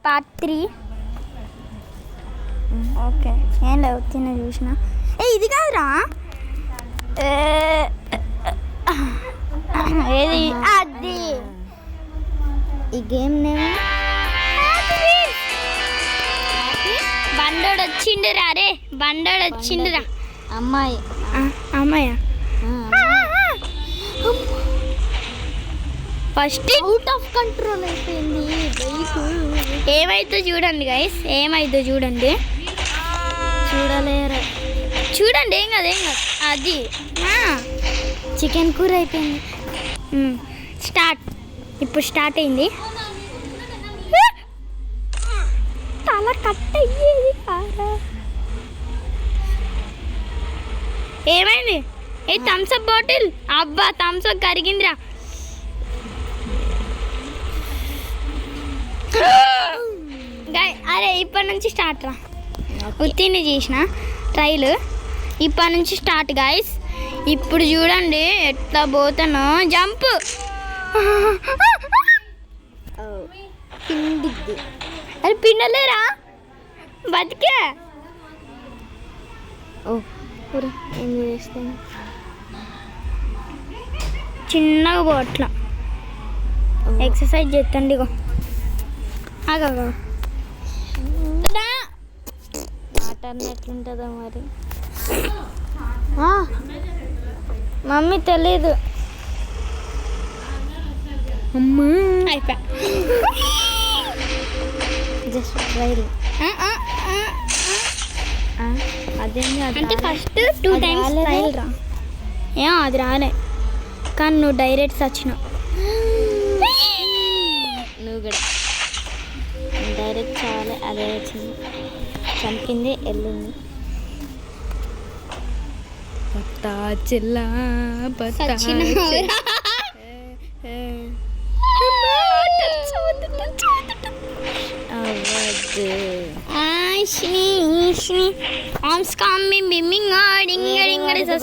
Part 3. Okay ఏం లేవు తిన చూసిన. ఇది కాదురా ఏది అది ఈ గేమ్ నేమ్ బండోడు వచ్చిండురా. అరే బండోడు వచ్చిండురా. అమ్మాయా ఫస్ట్ అవుట్ ఆఫ్ కంట్రోల్ అయిపోయింది బైక్. ఏమైందో చూడండి గైస్, ఏమైందో చూడండి. చూడలేరు చూడండి. ఏం కాదు ఏం కాదు. అది చికెన్ కూర అయిపోయింది. స్టార్ట్. ఇప్పుడు స్టార్ట్ అయింది. తల కట్ అయ్యేది కారా. ఏమైంది? ఏ థమ్స్అప్ బాటిల్. అబ్బా థమ్స్అప్ కరిగిందిరా. అరే ఇప్పటి నుంచి స్టార్ట్ రా. ఉత్తిని చేసిన ట్రైల్. ఇప్పటి నుంచి స్టార్ట్ గాయస్. ఇప్పుడు చూడండి ఎట్లా పోతానో. జంప్. పిండిద్ది. అది పిండలేరా బతికే. ఏం చేస్తాను చిన్నగా పో అట్లా. ఎక్సర్సైజ్ చేస్తండి. ఇగో ఆగా ఆటర్ని ఎట్లుంటుందో మరి. మమ్మీ తెలీదు. అమ్మా అయిపోయా. Just trial. అదేంటి అంటే ఫస్ట్ 2 times ట్రైల్ రా. అది రాలే కానీ నువ్వు డైరెక్ట్ వచ్చినావు. నువ్వు కూడా డైరెక్ట్ చాలే. అదే వచ్చింది, చంపింది, వెళ్ళింది. పత్తా చిల్లా పత్తా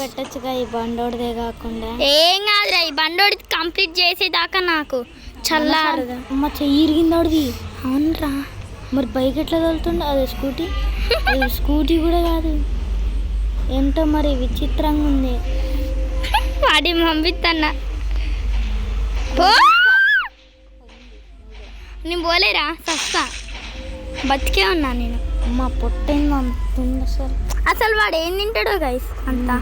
పెట్టచ్చుగా ఈ బండోడిదే కాకుండా. ఏం కాదురా, ఈ బండోడి కంప్లీట్ చేసేదాకా నాకు చల్లారదా. అమ్మ చెయ్యి ఇరిగిందోడిది. అవునరా. మరి బైక్ ఎట్లా తోలుతుండే? అదే స్కూటీ. అది స్కూటీ కూడా కాదు. ఏంటో మరి విచిత్రంగా ఉంది. వాడి పంపిస్తున్నా. నేను పోలేరా సస్తా. బతికే ఉన్నా నేను. అమ్మ పొట్టైంది పంపుతుంది అసలు. అసలు వాడు ఏం తింటాడో గైస్ అంతా.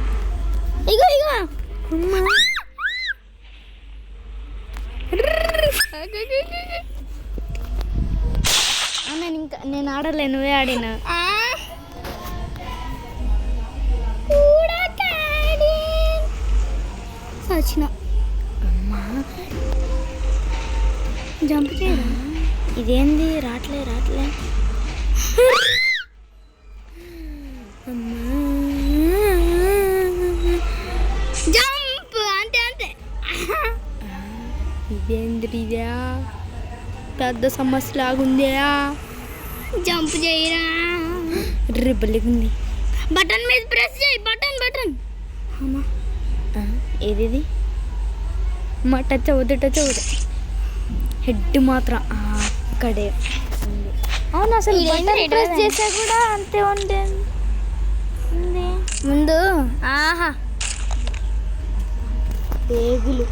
ఇగో ఇగో నేను ఆడలే, నువ్వే ఆడినా. వచ్చిన అమ్మా జంప్ చేయరా. ఇదేంది? రాట్లే జంప్. అంతే ఇదేంద్రియా పెద్ద సమస్య లాగుందా. జంప్ చేయరా. రిబ్బలిగుంది. బటన్ మీద ప్రెస్ చేయి. బటన్ అమ్మా ఏది? మా టచ్ అవ్వదు. హెడ్ మాత్రం అక్కడే ఉంది. అవును అసలు ప్రెస్ చేసా కూడా అంతే ఉంది ముందు. ఆహా పేగులు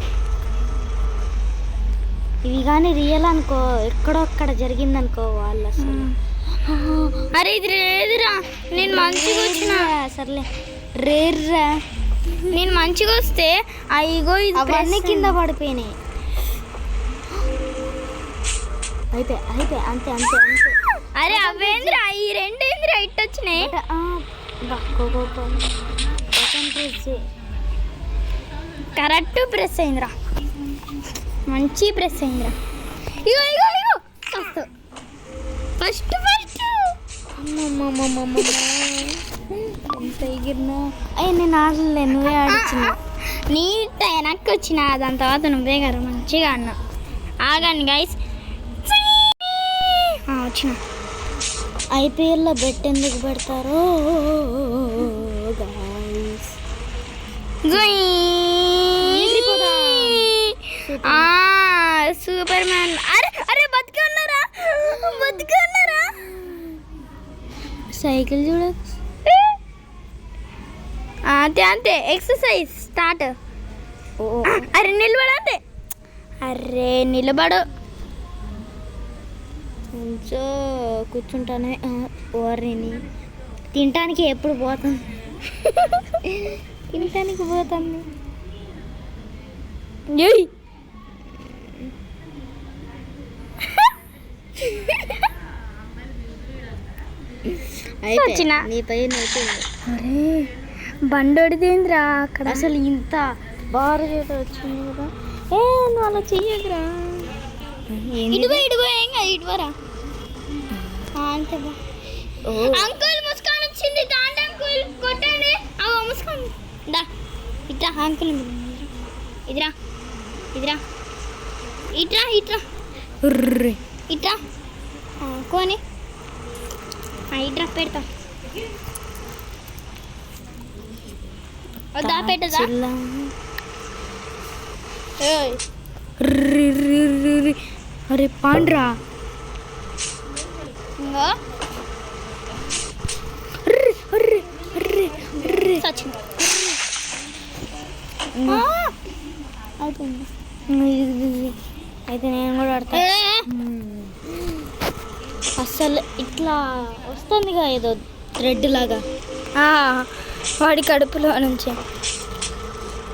ఇవి కానీ రియల్ అనుకో, ఎక్కడో అక్కడ జరిగిందనుకో వాళ్ళు అసలు. అరే ఇది రేదురా. నేను మంచిగా వచ్చిన. సర్లే రేర్రా. నేను మంచిగా వస్తే ఇగో అవన్నీ కింద పడిపోయినాయి. అయిపోయి అంతే. అరే అవేంద్రా, ఈ రెండేంద్రా ఇట్ వచ్చినాయి. కరెక్ట్ ప్రెస్ అయిందిరా. మంచి ప్రెస్ అయిందిరా. ఇగో ఫస్ట్ ఎంత ఎగిరినా. నేను ఆడలే, నువ్వే ఆడిచ్చిన. నీ వెనక్కి వచ్చిన దాని తర్వాత నువ్వే కదా మంచిగా అన్నా. ఆగండి గైస్. వచ్చిన ఐపీఎల్లో బెట్ ఎందుకు పెడతారో గైస్. Super man. అరే బతికే ఉన్నారా? బతికే సైకిల్ చూడ. అంతే అంతే ఎక్సర్సైజ్ స్టార్ట్. అరే నిలబడు అంతే. అరే నిలబడు. కొంచెం కూర్చుంటానే. ఓర్ని తినటానికి ఎప్పుడు పోతాం? తినటానికి పోతాం. ఏయ్ వచ్చిన నీ పైన అరే బండోడిదేంద్రా అక్కడ అసలు ఇంత బారు వచ్చింది కదా. నువ్వు అలా చెయ్యదురా. ఇటువో ఏం కాదు ఇటువరా. అంతే అంకుల్ ముస్కాన్ వచ్చింది. తాండ అంకుల్ కొట్టండి. ముస్కాన్ దా ఇట్రా అంకుల్. ఇదిరా ఇదిరా ఇట్రా ఇట్రా ఇట్రా కోని ఇట్రా పెడతా. వద్దా పెట్టదా? అరే పాండ్రా. ఇంకో సచిన్ అయిపోయింది. అయితే నేను కూడా ఆడతా. అసలు ఇట్లా వస్తుందిగా ఏదో థ్రెడ్ లాగా వాడి కడుపులో నుంచి.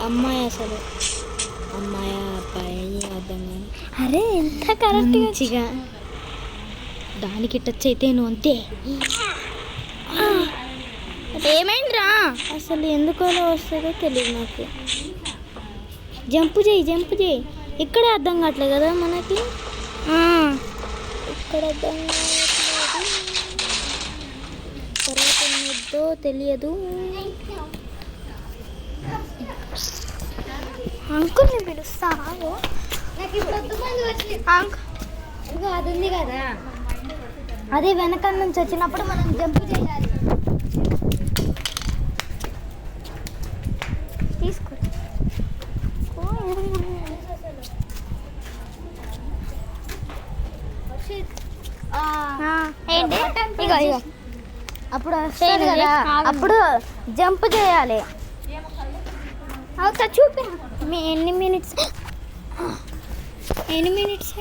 అమ్మాయి అసలు అమ్మాయి అబ్బాయి అర్థం కాదు. అరే ఎంత కరెక్ట్గా మంచిగా దానికి టచ్ అయితే నువ్వు అంతే. ఏమైందిరా? అసలు ఎందుకు అలా వస్తుందో తెలియదు నాకు. జంప్ చేయి. ఇక్కడే అర్థం కావట్లేదు కదా మనకి. ఇక్కడ అర్థం తర్వాత ఏదో తెలియదు. అంకుల్ని పిలుస్తా. అది ఉంది కదా, అదే వెనక నుంచి వచ్చినప్పుడు మనం జంప్ చేయాలి. తీసుకో. ఏంటి ఇగో అప్పుడు వస్తుంది కదా, అప్పుడు జంప్ చేయాలి. అవుతా చూపి. ఎన్ని మినిట్స్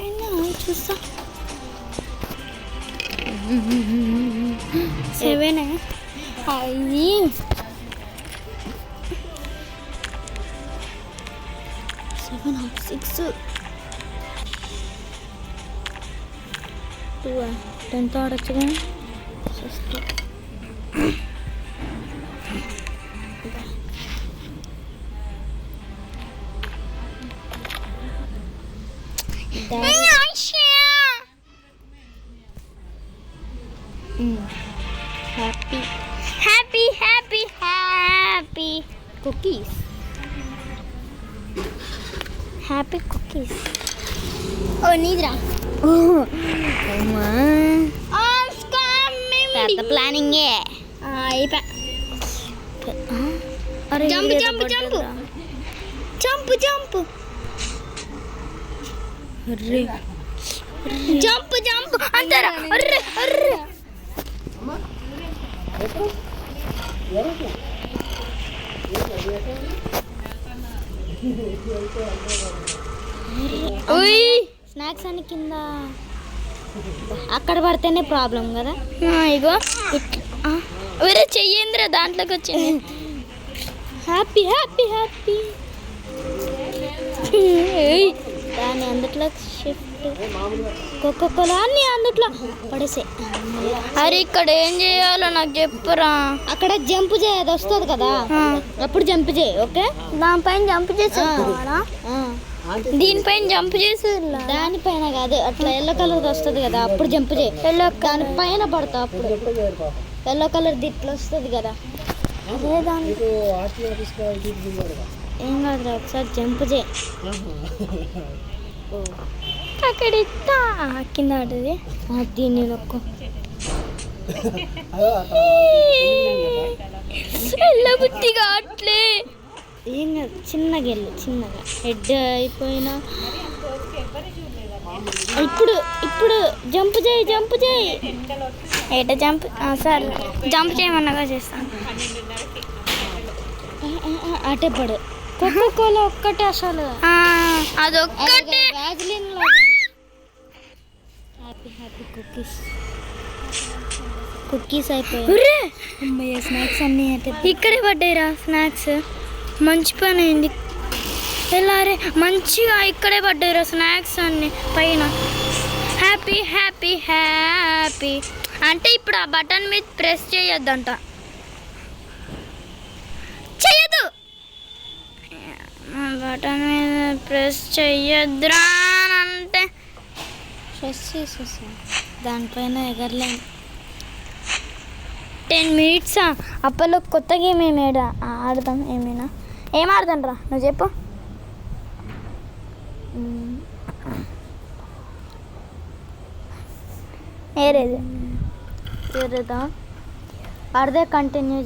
అయినా చూస్తా. 7 అయ్యి 7 6 2 10th ఆడొచ్చుగా. Happy cookies. Happy cookies. ఓ నీదిరా. పెద్ద ప్లానింగే. జంప్ అంటారా? స్నాక్స్ అని కింద అక్కడ పడితేనే ప్రాబ్లం కదా. ఇగో వేరే చెయ్యేంద్రా దాంట్లోకి వచ్చింది. హ్యాపీ దాన్ని అందుట్లో షిఫ్ట్ కోకోకోలా అన్ని అందుట్లో పడేసే. అరే ఇక్కడ ఏం చేయాలో నాకు చెప్పురా. అక్కడ జంప్ చేయదు వస్తుంది కదా, అప్పుడు జంప్ చేయి. ఓకే, దానిపైన జంప్ చేసి దీనిపైన జంప్ చేసి దానిపైన కాదు, అట్లా ఎల్లో కలర్ వస్తుంది కదా, అప్పుడు జంప్ చేయి. దానిపైన పడతా, అప్పుడు ఎల్లో కలర్ ఇట్లా వస్తుంది కదా. అదే దాని ఏం కాదురా, ఒకసారి జంప్ చేయి. అక్కడ కింద పడుతుంది. దీన్ని నొక్కు. వెళ్ళబుద్ధిగా అట్లే ఏం కాదు, చిన్నగా వెళ్ళు, చిన్నగా హెడ్ అయిపోయినా ఇప్పుడు ఇప్పుడు జంప్ చేయి ఏట జంప్ సరే జంప్ చేయమన్నాగా చేస్తాను. అటే పడు. కోకో కోలా ఒక్కటే అసలు అదొక్కటే. వ్యాజిలిన్ హ్యాపీ కుకీస్ అయిపోయాయి. అమ్మయ్య స్నాక్స్ అన్నీ అంటే ఇక్కడే పడ్డాయిరా స్నాక్స్. మంచి పని అయింది. ఎలా రే మంచిగా ఇక్కడే పడ్డాయిరా స్నాక్స్ అన్నీ పైన. హ్యాపీ హ్యాపీ హ్యాపీ అంటే ఇప్పుడు ఆ బటన్ మీద ప్రెస్ చేయొద్దంట. చెయ్యదు, బటన్ మీద ప్రెస్ చెయ్యొద్దురా అంటే ఫ్రెష్ చేసేసా. దానిపైన ఎగరలేను. 10 minutes అప్పట్లో కొత్త గేమ్ ఏమేడా ఆడదాం. ఏం ఆడదాం రా నువ్వు చెప్పు. ఏరేది వేరేదా అదే కంటిన్యూ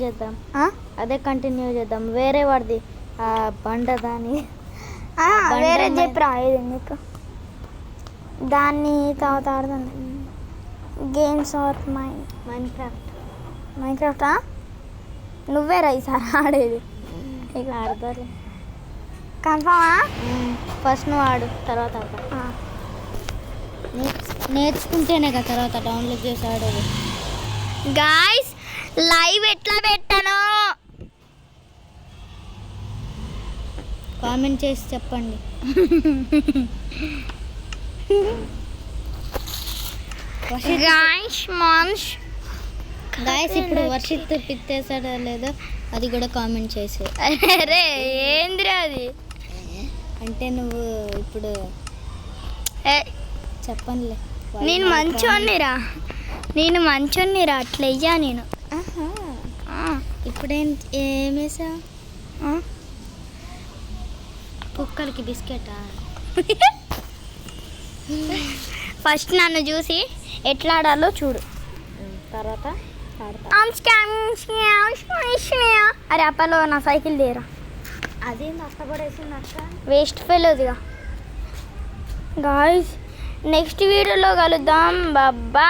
చేద్దాం. వేరే వాడిది బండ దాని వేరే చెప్పరా. ఏది నీకు దాన్ని తర్వాత ఆడదాం. గేమ్స్ ఆర్ మైన్క్రాఫ్టా నువ్వే ఈసారి ఆడేది. ఇక ఆడతారు కన్ఫామా. ఫస్ట్ నువ్వు ఆడు, తర్వాత నేర్చుకుంటేనే కదా తర్వాత డౌన్లోడ్ చేసి ఆడేది. గాయ్స్ లైవ్ ఎట్లా పెట్టాను కామెంట్ చేసి చెప్పండి. గాయస్ ఇప్పుడు వర్షిత్ పిత్తేసాడో లేదో అది కూడా కామెంట్ చేసే. అరే ఏందిరా అది అంటే నువ్వు ఇప్పుడు చెప్పనులే. నేను మంచోన్నిరా అట్లా అయ్యా నేను. ఇప్పుడేం ఏమేసా కుక్కలకి బిస్కెటా? ఫస్ట్ నన్ను చూసి ఎట్లా ఆడాలో చూడు, తర్వాత అరే అప్పలో నా సైకిల్ తీరా. అదే నష్టపడేసింది అక్క. వేస్ట్ ఫెలోదిగా. గాయ్స్ నెక్స్ట్ వీడియోలో కలుద్దాం. బాబా.